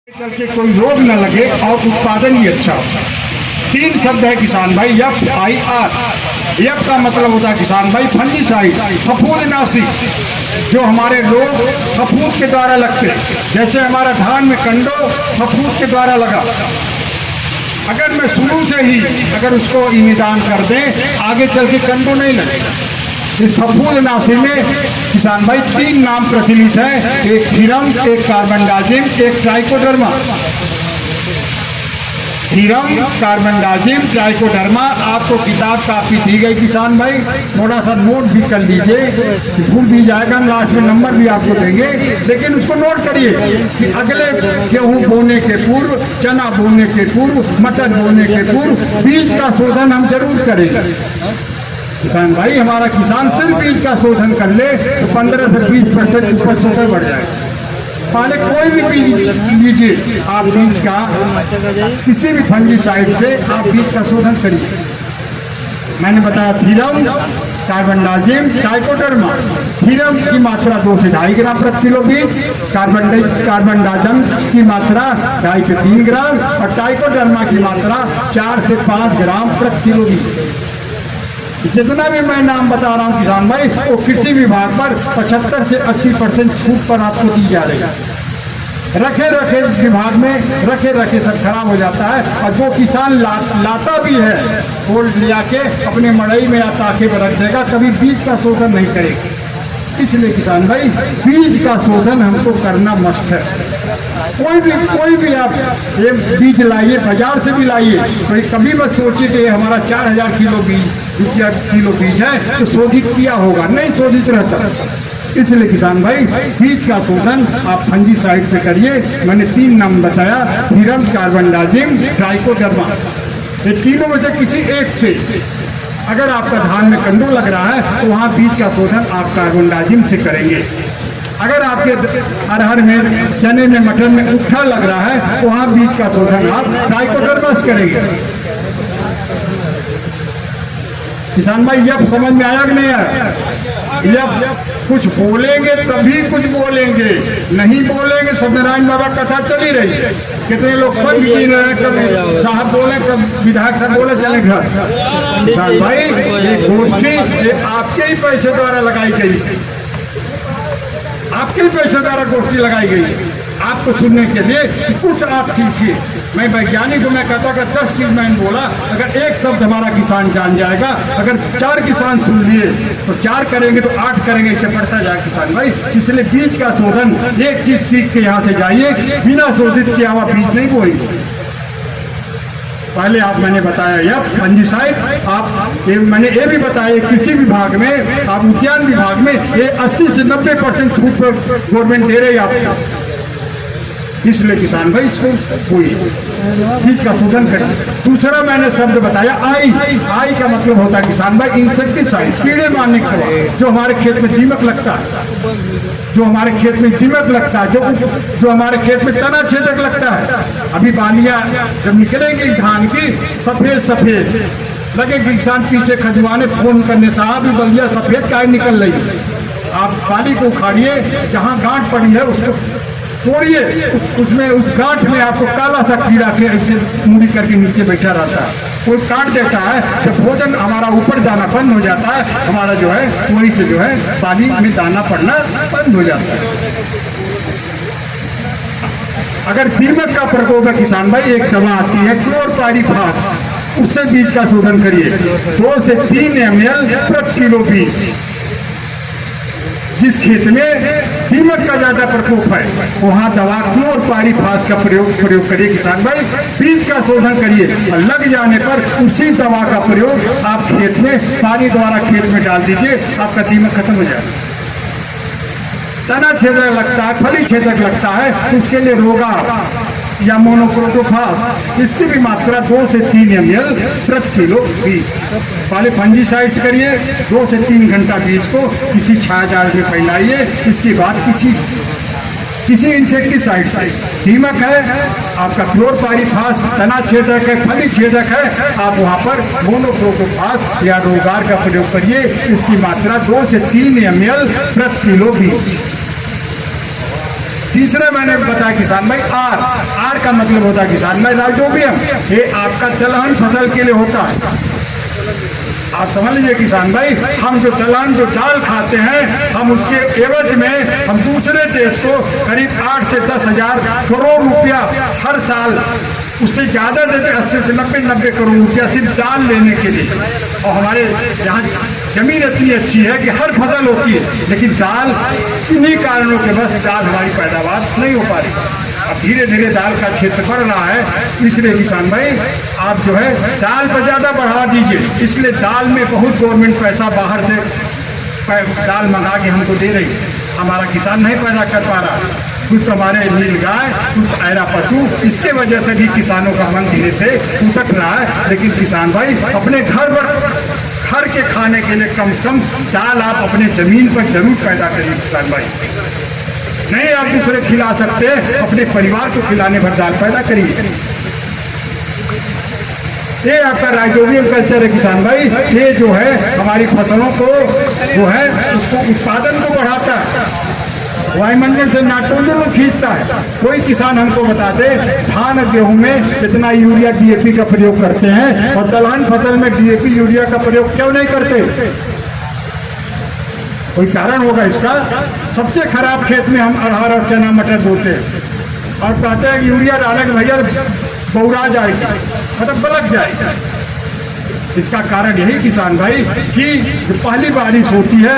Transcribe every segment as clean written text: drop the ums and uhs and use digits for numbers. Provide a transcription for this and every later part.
करके कोई रोग न लगे और उत्पादन भी अच्छा हो। 3 शब्द है किसान भाई, FIR। एफ का मतलब होता है किसान भाई फंजीसाइड, फफूंदनाशी। जो हमारे रोग फफूंद के द्वारा लगते हैं, जैसे हमारा धान में कंडो फफूंद के द्वारा लगा, अगर मैं शुरू से ही अगर उसको निदान कर दें, आगे चल के कंडो नहीं लगेगा। इस फफूंदनाशी में किसान भाई 3 नाम प्रचलित है, एक थीरम, एक कार्बनडाजिम, एक ट्राइकोडर्मा। थीरम, कार्बनडाजिम, ट्राइकोडर्मा आपको किताब काफी दी गई किसान भाई, थोड़ा सा नोट भी कर लीजिए, भूल भी जाएगा, लास्ट में नंबर भी आपको देंगे, लेकिन उसको नोट करिए कि अगले गेहूं बोने के पूर्व, चना बोने के पूर्व, मटर बोने के पूर्व बीज का शोधन हम जरूर करेंगे। किसान भाई हमारा किसान सिर्फ बीज का शोधन कर ले तो 15 से 20% उपज स्वतः बढ़ जाएगा। पहले कोई भी बीज लीजिए, आप बीज का किसी भी फंजीसाइड से आप बीज का शोधन करिए। मैंने बताया थीरम, कार्बनडाजिम, ट्राइकोडर्मा। थीरम की मात्रा 2 से 2.5 ग्राम प्रति किलो बीज, कार्बनडाजिम की मात्रा 2.5 से 3 ग्राम और ट्राइकोडर्मा की मात्रा 4 से 5 ग्राम प्रति किलो बीज। जितना भी मैं नाम बता रहा हूँ किसान भाई, वो कृषि विभाग पर 75 से 80% छूट पर आपको दी जा रही है। रखे रखे विभाग में रखे रखे सब खराब हो जाता है, और जो किसान लाता भी है वो लिया के अपने मड़ई में या ताके में रख देगा, कभी बीज का शोधन नहीं करेगा। इसलिए किसान भाई बीज का शोधन हमको करना मस्ट है। कोई भी आप ये बीज लाइए, बाजार से भी लाइए, तो कभी मत सोचिए कि हमारा 4000 किलो बीज है तो शोधित किया होगा, नहीं शोधित रहता। इसलिए किसान भाई बीज का शोधन आप फंजीसाइड से करिए। मैंने 3 नाम बताया, थीरम, कार्बनडाजिम, ट्राइकोडर्मा। ये तीनों में से किसी एक से अगर आपका धान में कंडो लग रहा है तो वहाँ बीज का शोधन आप कार्बनडाजिम से करेंगे। अरहर आपके अरहर में, चने में, मटर में उठा लग रहा है तो वहाँ बीज का शोधन आप ट्राइकोडर्मा से करेंगे। किसान भाई यह समझ में आया कि नहीं आया? यह कुछ बोलेंगे तभी कुछ बोलेंगे, नहीं बोलेंगे सत्यनारायण बाबा कथा चली रही। कितने लोग सब गिन रहे हैं, कभी साहब बोले, कभी विधायक साहब बोले, चले घर। किसान भाई ये गोष्ठी ये आपके ही पैसे द्वारा लगाई गई, आपके ही पैसे द्वारा गोष्ठी लगाई गई आपको सुनने के लिए। कुछ आप सीखिए। मैं वैज्ञानिक हूँ, मैं कहता अगर 10 चीज मैंने बोला, अगर एक शब्द हमारा किसान जान जाएगा, अगर 4 किसान सुन लिए तो 4 करेंगे तो 8 करेंगे, इससे बढ़ता जाए किसान भाई। इसलिए बीज का शोधन एक चीज सीख के यहाँ से जाइए, बिना शोधित किया हुआ बीज नहीं बोएंगे। पहले आप मैंने बताया यह फंजीसाइड, आप मैंने ये भी बताया कृषि विभाग में, आप उद्यान विभाग में ये 80 से 90% छूट पर गवर्नमेंट दे रही है आपको। इसलिए किसान भाई इसको कोई बीज का शोधन करें। दूसरा मैंने शब्द बताया आई का मतलब होता है किसान भाई इंसेक्टिसाइड, कीड़े मारने के लिए। जो हमारे खेत में दीमक लगता है, जो हमारे खेत में दीमक लगता है, जो हमारे खेत में तना छेदक लगता है। अभी बालियां जब निकलेंगी धान की सफेद लगेगी, किसान पीछे खजुआने फोन करने, साहब बलिया सफेद काहे निकल रही है। आप बाली को उखाड़िए, जहाँ गांठ पड़ी है उसको तोड़िए, उसमें उस गांठ में आपको काला सा कीड़ा के ऐसे मुड़ी करके नीचे बैठा रहता है, कोई काट देता है। जब भोजन हमारा ऊपर जाना बंद हो जाता है, हमारा जो है वहीं से जो है पानी में दाना पड़ना बंद हो जाता है। अगर दीमक का प्रकोप है किसान भाई, एक दवा आती है क्लोरपाइरीफास, उससे बीज का शोधन करिए। 2 से 3 ml प्रति किलो बीज। जिस खेत में दीमक का ज्यादा प्रकोप है वहाँ दवा क्लोरपाइरीफास का प्रयोग करिए किसान भाई। बीज का शोधन करिए और लग जाने पर उसी दवा का प्रयोग आप खेत में पानी द्वारा खेत में डाल दीजिए, आपका दीमक खत्म हो जाएगा। तना छेदक लगता है, फली छेदक लगता है, उसके लिए रोगा या मोनोक्रोटोफास, इसकी भी मात्रा 2 से 3 ml प्रति किलो बीज। पहले फंजीसाइड्स करिए, 2 से 3 घंटा बीज को किसी छायादार में फैलाइए। इसके बाद किसी इंसेक्टिसाइड से, दीमक है आपका क्लोरपाइरीफास, तना छेदक है, फली छेदक है, आप वहाँ पर मोनोक्रोटोफास या रोगार का प्रयोग करिए। इसकी मात्रा 2 से 3 ml प्रति किलो बीज। तीसरा मैंने बताया किसान भाई आर का मतलब होता है किसान भाई राइजोबियम। ये आपका दलहन फसल के लिए होता है। आप समझ लीजिए किसान भाई, हम जो दलहन जो दाल खाते हैं, हम उसके एवज में हम दूसरे देश को करीब 8 से 10 हजार करोड़ रुपया हर साल, उससे ज़्यादा देते 80 से 90 करोड़ रुपया सिर्फ दाल लेने के लिए। और हमारे यहाँ जमीन इतनी अच्छी है कि हर फसल होती है, लेकिन दाल इन्हीं कारणों के बस दाल हमारी पैदावार नहीं हो पा रही। अब धीरे धीरे दाल का क्षेत्र बढ़ रहा है, इसलिए किसान भाई आप जो है दाल पर ज़्यादा बढ़ा दीजिए। इसलिए दाल में बहुत गवर्नमेंट पैसा बाहर से दाल मंगा के हमको दे रही है, हमारा किसान नहीं पैदा कर पा रहा। कुछ हमारे नील गाय, कुछ ऐरा पशु, इसके वजह से भी किसानों का मन धीरे से उतट रहा है। लेकिन किसान भाई अपने घर के खाने के लिए कम से कम दाल आप अपने जमीन पर जरूर पैदा करिए किसान भाई। नहीं आप दूसरे खिला सकते, अपने परिवार को खिलाने भर दाल पैदा करिए। ये आपका राइजोबियम कल्चर है किसान भाई। ये जो है हमारी फसलों को जो है उसको उत्पादन को बढ़ाता है, वायुमंडल से नाइट्रोजन को खींचता है। कोई किसान हमको बता दे धान गेहूं में कितना यूरिया डीएपी का प्रयोग करते हैं और दलहन फसल में डीएपी यूरिया का प्रयोग क्यों नहीं करते? कोई कारण होगा इसका। सबसे खराब खेत में हम अरहर और चना मटर बोते हैं और कहते हैं कि यूरिया डालेंगे भैया बौरा जाएगी, मतलब बलक जाएगी। इसका कारण यही किसान भाई कि जो पहली बारिश होती है,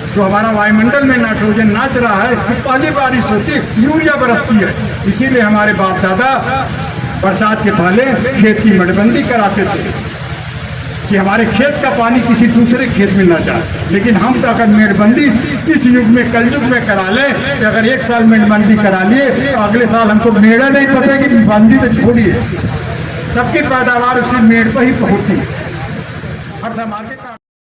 जो हमारा वायुमंडल में नाइट्रोजन नाच रहा है, तो पहली बारिश होती है यूरिया बरसती है। इसीलिए हमारे बाप दादा बरसात के पहले खेत की मड़बंदी कराते थे कि हमारे खेत का पानी किसी दूसरे खेत में न जाए। लेकिन हम तो अगर मेड़बंदी इस युग में कलयुग में करा लें कि अगर एक साल मेड़बंदी करा लिए तो अगले साल हमको मेड़ा नहीं पता कि बंदी तो छोड़िए, सबकी पैदावार उसी मेड़ पर ही होती है। अब हम आगे का